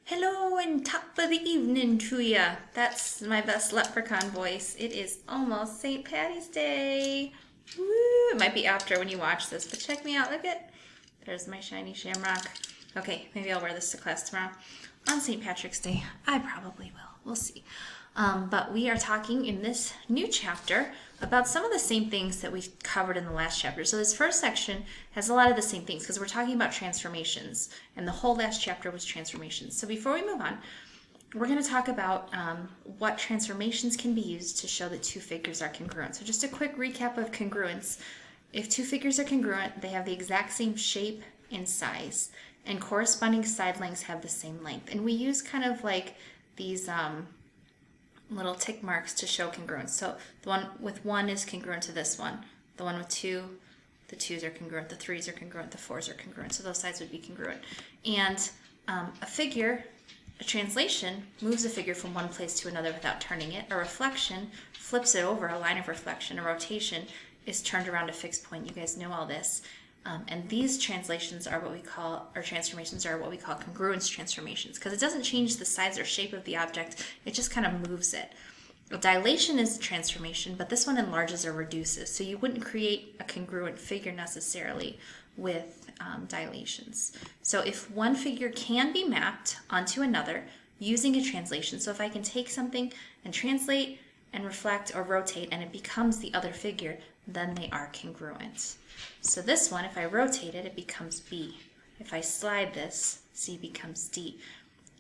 Hello and top of the evening to ya. That's my best leprechaun voice. It is almost St. Patty's Day. Woo! It might be after when you watch this, but check me out. Look at, there's my shiny shamrock. Okay, maybe I'll wear this to class tomorrow. On St. Patrick's Day, I probably will. We'll see. But we are talking in this new chapter about some of the same things that we covered in the last chapter. So this first section has a lot of the same things because we're talking about transformations, and the whole last chapter was transformations. So before we move on, we're going to talk about what transformations can be used to show that two figures are congruent. So just a quick recap of congruence. If two figures are congruent, they have the exact same shape and size, and corresponding side lengths have the same length. And we use kind of like these little tick marks to show congruence. So the one with 1 is congruent to this one. The one with 2, the 2's are congruent, the 3's are congruent, the 4's are congruent. So those sides would be congruent. And a figure, a translation, moves a figure from one place to another without turning it. A reflection flips it over, a line of reflection. A rotation is turned around a fixed point. You guys know all this. And these translations are what we call, or transformations are what we call congruence transformations, because it doesn't change the size or shape of the object, it just kind of moves it. A dilation is a transformation, but this one enlarges or reduces, so you wouldn't create a congruent figure necessarily with dilations. So if one figure can be mapped onto another using a translation, so if I can take something and translate and reflect or rotate and it becomes the other figure, then they are congruent. So this one, if I rotate it, it becomes B. If I slide this, C becomes D.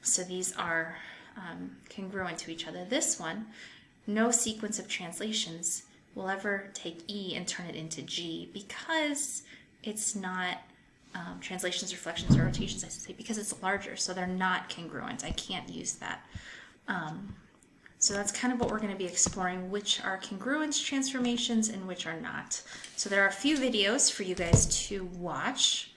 So these are congruent to each other. This one, no sequence of translations will ever take E and turn it into G because it's not translations, reflections, or rotations, I should say, because it's larger. So they're not congruent. I can't use that. So that's kind of what we're going to be exploring, which are congruence transformations and which are not. So there are a few videos for you guys to watch.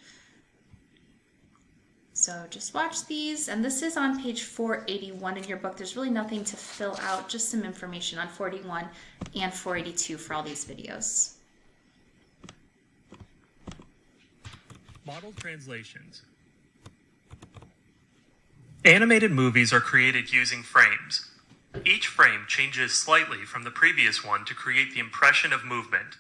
So just watch these, and this is on page 481 in your book. There's really nothing to fill out, just some information on 481 and 482 for all these videos. Model translations. Animated movies are created using frames. Each frame changes slightly from the previous one to create the impression of movement.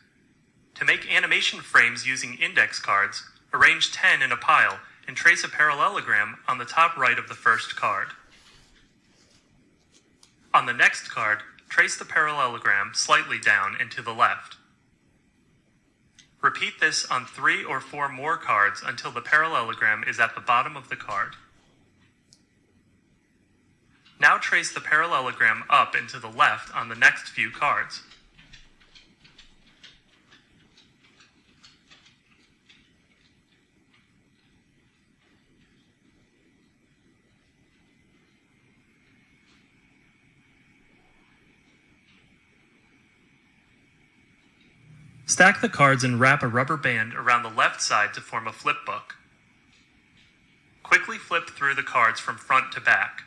To make animation frames using index cards, arrange 10 in a pile and trace a parallelogram on the top right of the first card. On the next card, trace the parallelogram slightly down and to the left. Repeat this on 3 or 4 more cards until the parallelogram is at the bottom of the card. Now trace the parallelogram up and to the left on the next few cards. Stack the cards and wrap a rubber band around the left side to form a flip book. Quickly flip through the cards from front to back.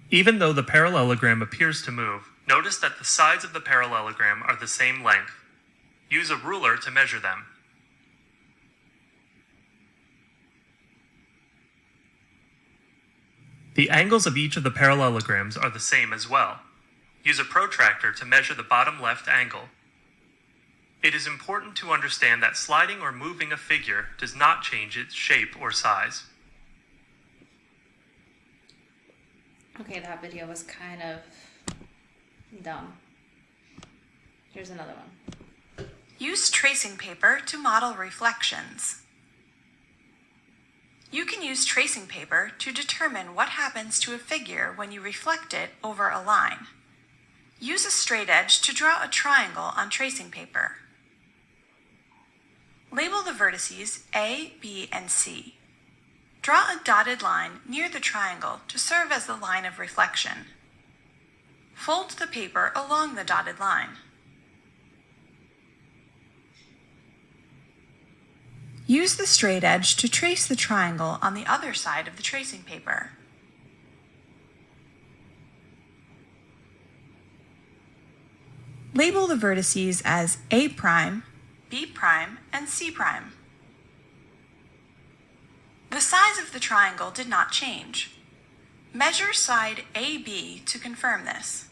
Even though the parallelogram appears to move, notice that the sides of the parallelogram are the same length. Use a ruler to measure them. The angles of each of the parallelograms are the same as well. Use a protractor to measure the bottom left angle. It is important to understand that sliding or moving a figure does not change its shape or size. Okay, that video was kind of dumb. Here's another one. Use tracing paper to model reflections. You can use tracing paper to determine what happens to a figure when you reflect it over a line. Use a straight edge to draw a triangle on tracing paper. Label the vertices A, B, and C. Draw a dotted line near the triangle to serve as the line of reflection. Fold the paper along the dotted line. Use the straight edge to trace the triangle on the other side of the tracing paper. Label the vertices as A', B', and C'. size of the triangle did not change. Measure side AB to confirm this.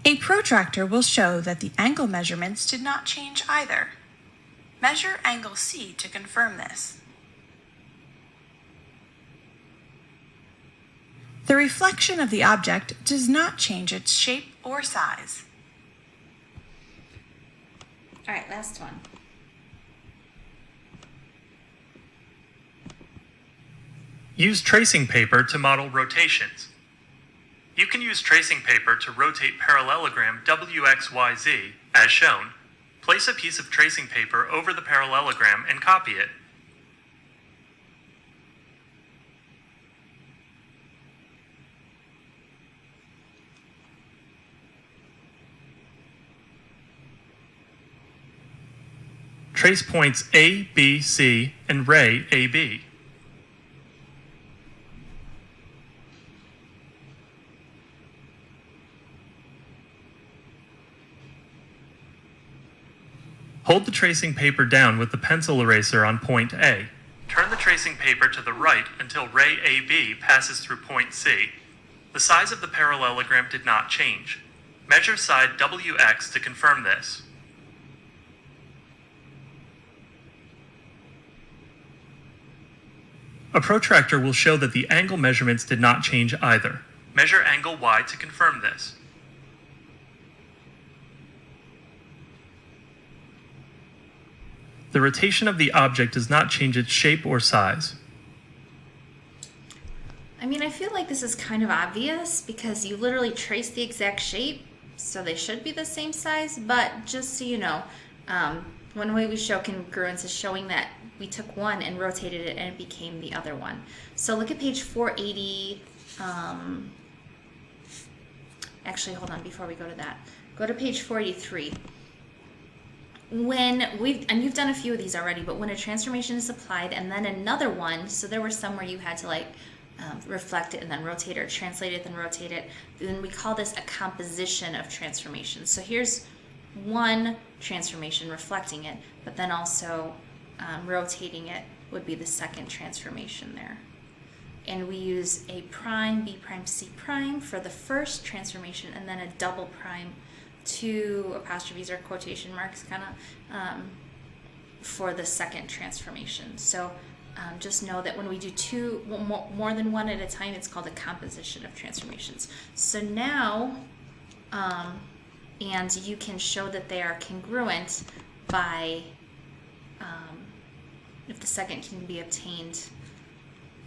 A protractor will show that the angle measurements did not change either. Measure angle C to confirm this. The reflection of the object does not change its shape or size. All right, last one. Use tracing paper to model rotations. You can use tracing paper to rotate parallelogram WXYZ, as shown. Place a piece of tracing paper over the parallelogram and copy it. Trace points A, B, C, and ray AB. Hold the tracing paper down with the pencil eraser on point A. Turn the tracing paper to the right until ray AB passes through point C. The size of the parallelogram did not change. Measure side WX to confirm this. A protractor will show that the angle measurements did not change either. Measure angle Y to confirm this. The rotation of the object does not change its shape or size. I mean, I feel like this is kind of obvious because you literally trace the exact shape, so they should be the same size, but just so you know, one way we show congruence is showing that we took one and rotated it and it became the other one. So look at page 480. Actually, hold on, before we go to that. Go to page 483. And you've done a few of these already, but when a transformation is applied and then another one, so there were some where you had to reflect it and then rotate it, or translate it then rotate it, then we call this a composition of transformations. So here's one transformation reflecting it, but then also rotating it would be the second transformation there. And we use a prime, B prime, C prime for the first transformation, and then a double prime, two apostrophes or quotation marks kind of for the second transformation. So just know that when we do more than one at a time, it's called a composition of transformations. So now, and you can show that they are congruent by, if the second can be obtained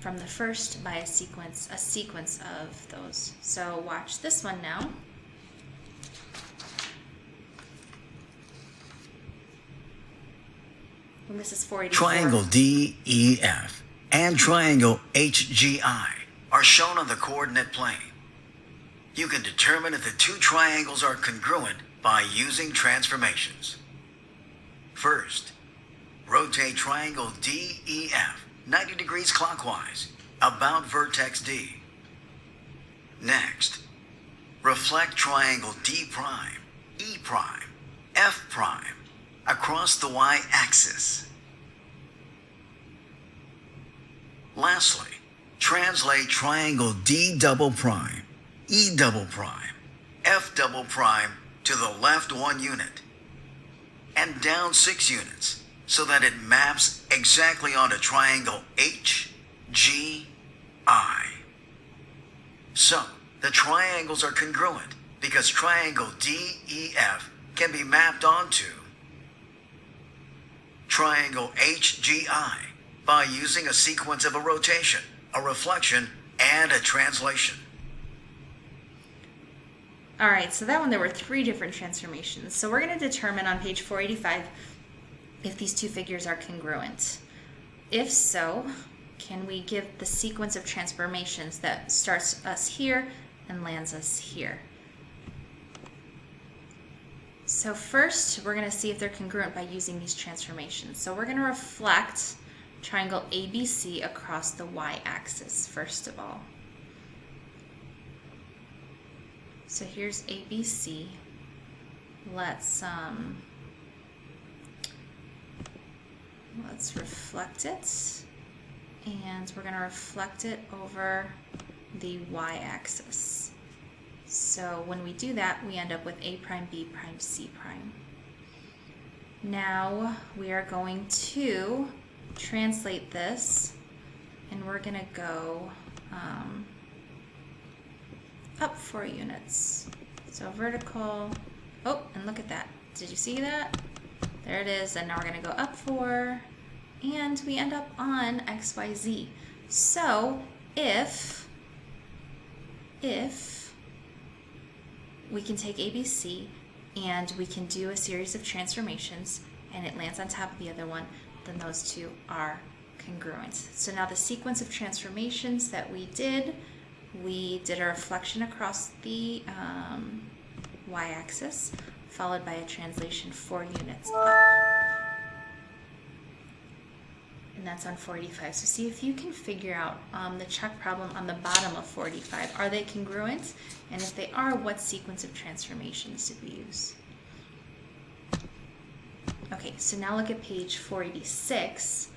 from the first by a sequence of those. So watch this one now. And this is 484. Triangle DEF and triangle HGI are shown on the coordinate plane. You can determine if the two triangles are congruent by using transformations. First, rotate triangle DEF 90 degrees clockwise about vertex D. Next, reflect triangle D prime, E prime, F prime across the y-axis. Lastly, translate triangle D double prime, E double prime, F double prime to the left 1 unit and down 6 units so that it maps exactly onto triangle HGI. So, the triangles are congruent because triangle DEF can be mapped onto triangle HGI by using a sequence of a rotation, a reflection, and a translation. All right, so that one there were 3 different transformations. So we're going to determine on page 485 if these two figures are congruent. If so, can we give the sequence of transformations that starts us here and lands us here? So first, we're going to see if they're congruent by using these transformations. So we're going to reflect triangle ABC across the y-axis, first of all. So here's ABC. Let's let's reflect it. And we're going to reflect it over the y-axis. So when we do that, we end up with A prime, B prime, C prime. Now we are going to translate this, and we're going to go up 4 units. So vertical, oh, and look at that. Did you see that? There it is, and now we're going to go up 4, and we end up on XYZ. So if we can take ABC and we can do a series of transformations and it lands on top of the other one, then those two are congruent. So now the sequence of transformations that we did a reflection across the y-axis, followed by a translation 4 units up. And that's on 485. So see if you can figure out the check problem on the bottom of 485. Are they congruent? And if they are, what sequence of transformations did we use? Okay, so now look at page 486.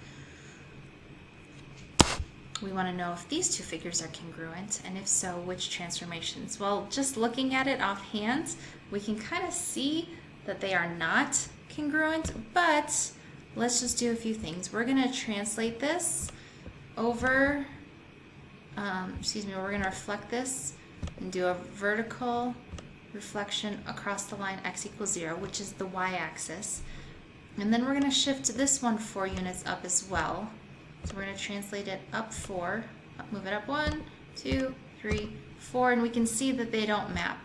We want to know if these two figures are congruent, and if so, which transformations? Well, just looking at it offhand, we can kind of see that they are not congruent, but let's just do a few things. We're going to translate this over, we're going to reflect this and do a vertical reflection across the line x equals 0, which is the y-axis. And then we're going to shift this one 4 units up as well. So we're going to translate it up 4, move it up 1, 2, 3, 4, and we can see that they don't map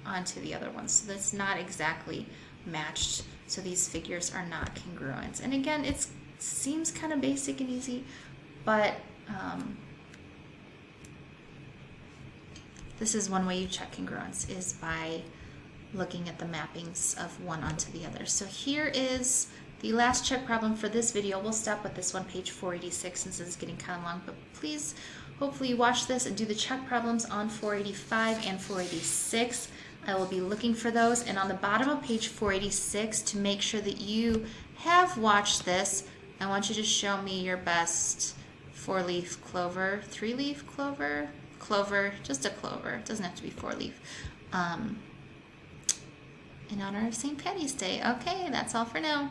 onto the other ones. So that's not exactly matched. So these figures are not congruent. And again, it seems kind of basic and easy, but this is one way you check congruence, is by looking at the mappings of one onto the other. So here is the last check problem for this video. We'll stop with this one, page 486, since it's getting kind of long, but please, hopefully you watch this and do the check problems on 485 and 486. I will be looking for those, and on the bottom of page 486, to make sure that you have watched this, I want you to show me your best 4-leaf clover, 3-leaf clover, just a clover, it doesn't have to be 4-leaf, in honor of St. Patty's Day. Okay, that's all for now.